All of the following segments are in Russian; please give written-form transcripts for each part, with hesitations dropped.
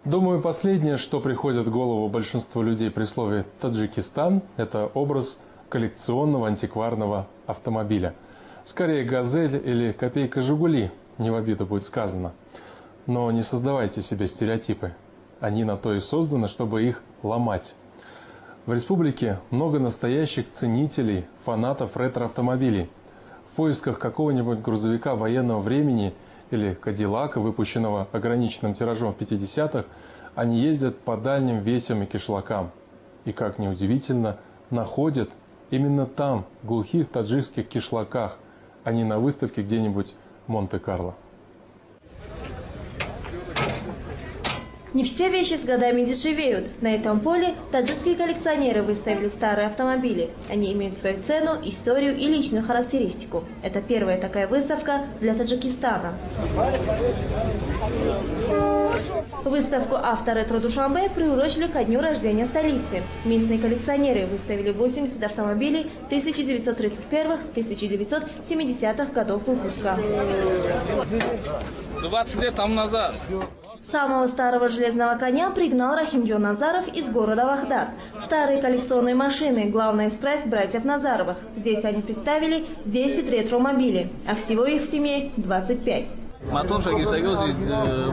Думаю, последнее, что приходит в голову большинству людей при слове «Таджикистан», это образ коллекционного антикварного автомобиля. Скорее «Газель» или «Копейка Жигули», не в обиду будет сказано. Но не создавайте себе стереотипы. Они на то и созданы, чтобы их ломать. В республике много настоящих ценителей, фанатов ретро-автомобилей. В поисках какого-нибудь грузовика военного времени или Кадиллака, выпущенного ограниченным тиражом в 50-х, они ездят по дальним весям и кишлакам. И, как ни удивительно, находят именно там, в глухих таджикских кишлаках, а не на выставке где-нибудь в Монте-Карло. Не все вещи с годами дешевеют. На этом поле таджикские коллекционеры выставили старые автомобили. Они имеют свою цену, историю и личную характеристику. Это первая такая выставка для Таджикистана. Выставку «Авторетро Душанбе» приурочили ко дню рождения столицы. Местные коллекционеры выставили 80 автомобилей 1931-1970 годов выпуска. 20 лет тому назад. Самого старого железного коня пригнал Рахимджон Назаров из города Вахдат. Старые коллекционные машины – главная страсть братьев Назаровых. Здесь они представили 10 ретромобилей, а всего их в семье 25.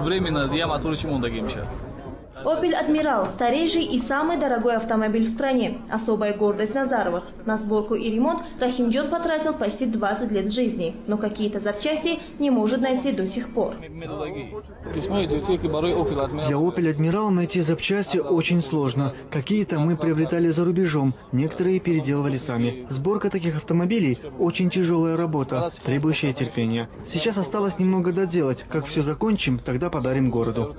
Временно я мотор чему дагимча. «Опель Адмирал» – старейший и самый дорогой автомобиль в стране. Особая гордость Назаровых. На сборку и ремонт Рахимджон потратил почти 20 лет жизни. Но какие-то запчасти не может найти до сих пор. Для «Опель Адмирал» найти запчасти очень сложно. Какие-то мы приобретали за рубежом, некоторые переделывали сами. Сборка таких автомобилей – очень тяжелая работа, требующая терпения. Сейчас осталось немного доделать. Как все закончим, тогда подарим городу.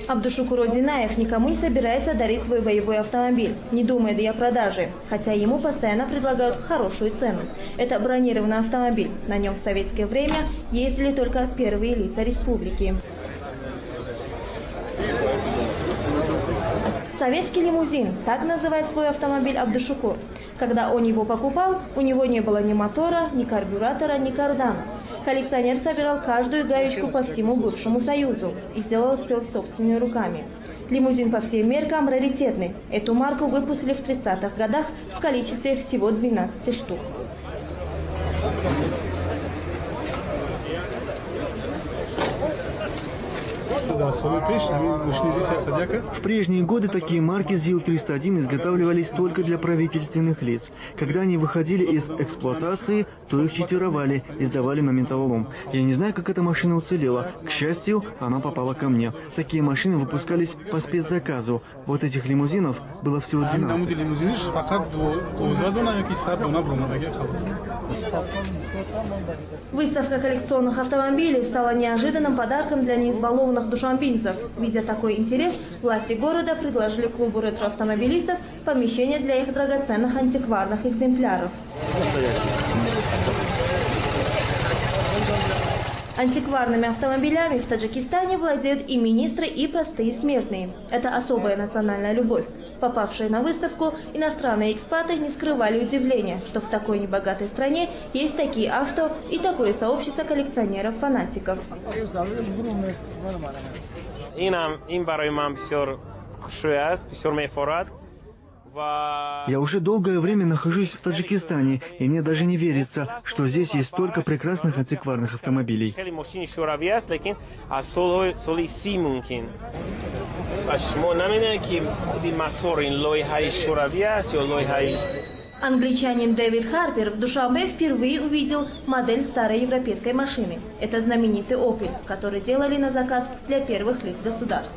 Абдушукур Динаев никому не собирается дарить свой боевой автомобиль, не думает и о продаже, хотя ему постоянно предлагают хорошую цену. Это бронированный автомобиль. На нем в советское время ездили только первые лица республики. Советский лимузин – так называет свой автомобиль Абдушукур. Когда он его покупал, у него не было ни мотора, ни карбюратора, ни кардана. Коллекционер собирал каждую гаечку по всему бывшему Союзу и сделал все собственными руками. Лимузин по всем меркам раритетный. Эту марку выпустили в 30-х годах в количестве всего 12 штук. В прежние годы такие марки ЗИЛ-301 изготавливались только для правительственных лиц. Когда они выходили из эксплуатации, то их читировали и сдавали на металлолом. Я не знаю, как эта машина уцелела. К счастью, она попала ко мне. Такие машины выпускались по спецзаказу. Вот этих лимузинов было всего 12. Выставка коллекционных автомобилей стала неожиданным подарком для неизбалованных душанбинцев. Видя такой интерес, власти города предложили клубу ретроавтомобилистов помещение для их драгоценных антикварных экземпляров. Антикварными автомобилями в Таджикистане владеют и министры, и простые смертные. Это особая национальная любовь. Попавшие на выставку, иностранные экспаты не скрывали удивления, что в такой небогатой стране есть такие авто и такое сообщество коллекционеров-фанатиков. Я уже долгое время нахожусь в Таджикистане, и мне даже не верится, что здесь есть столько прекрасных антикварных автомобилей. Англичанин Дэвид Харпер в Душанбе впервые увидел модель старой европейской машины. Это знаменитый «Опель», который делали на заказ для первых лиц государств.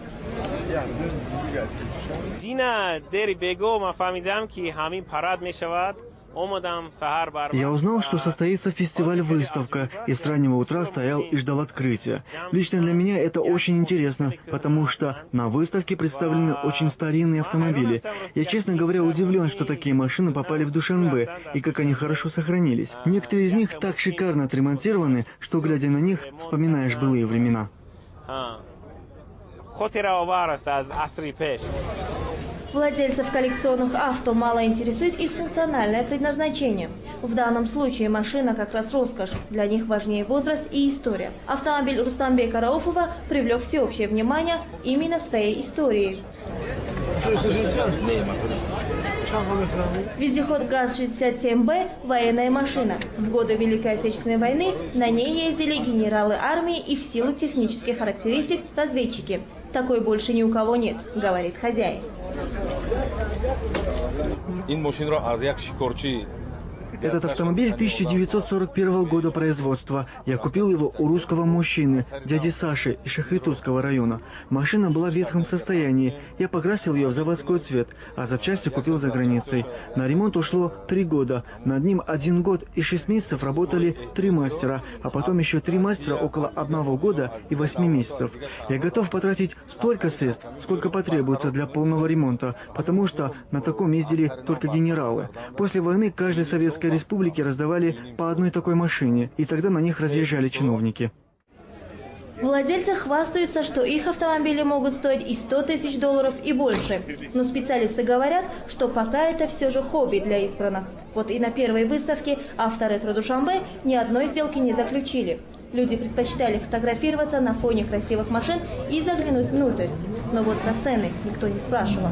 Я узнал, что состоится фестиваль-выставка, и с раннего утра стоял и ждал открытия. Лично для меня это очень интересно, потому что на выставке представлены очень старинные автомобили. Я, честно говоря, удивлен, что такие машины попали в Душанбе, и как они хорошо сохранились. Некоторые из них так шикарно отремонтированы, что, глядя на них, вспоминаешь былые времена. Владельцев коллекционных авто мало интересует их функциональное предназначение. В данном случае машина как раз роскошь. Для них важнее возраст и история. Автомобиль Рустамбека Рауфова привлек всеобщее внимание именно своей историей. Вездеход ГАЗ-67Б – военная машина. В годы Великой Отечественной войны на ней ездили генералы армии и в силу технических характеристик разведчики. Такой больше ни у кого нет, говорит хозяин. Этот автомобиль 1941 года производства. Я купил его у русского мужчины, дяди Саши из Шахритутского района. Машина была в ветхом состоянии. Я покрасил ее в заводской цвет, а запчасти купил за границей. На ремонт ушло 3 года. Над ним 1 год и 6 месяцев работали 3 мастера, а потом еще 3 мастера около 1 года и 8 месяцев. Я готов потратить столько средств, сколько потребуется для полного ремонта, потому что на таком ездили только генералы. После войны каждой советской республике раздавали по одной такой машине, и тогда на них разъезжали чиновники. Владельцы хвастаются, что их автомобили могут стоить и $100 000 и больше. Но специалисты говорят, что пока это все же хобби для избранных. Вот и на первой выставке «Авторетро Душанбе» ни одной сделки не заключили. Люди предпочитали фотографироваться на фоне красивых машин и заглянуть внутрь. Но вот про цены никто не спрашивал.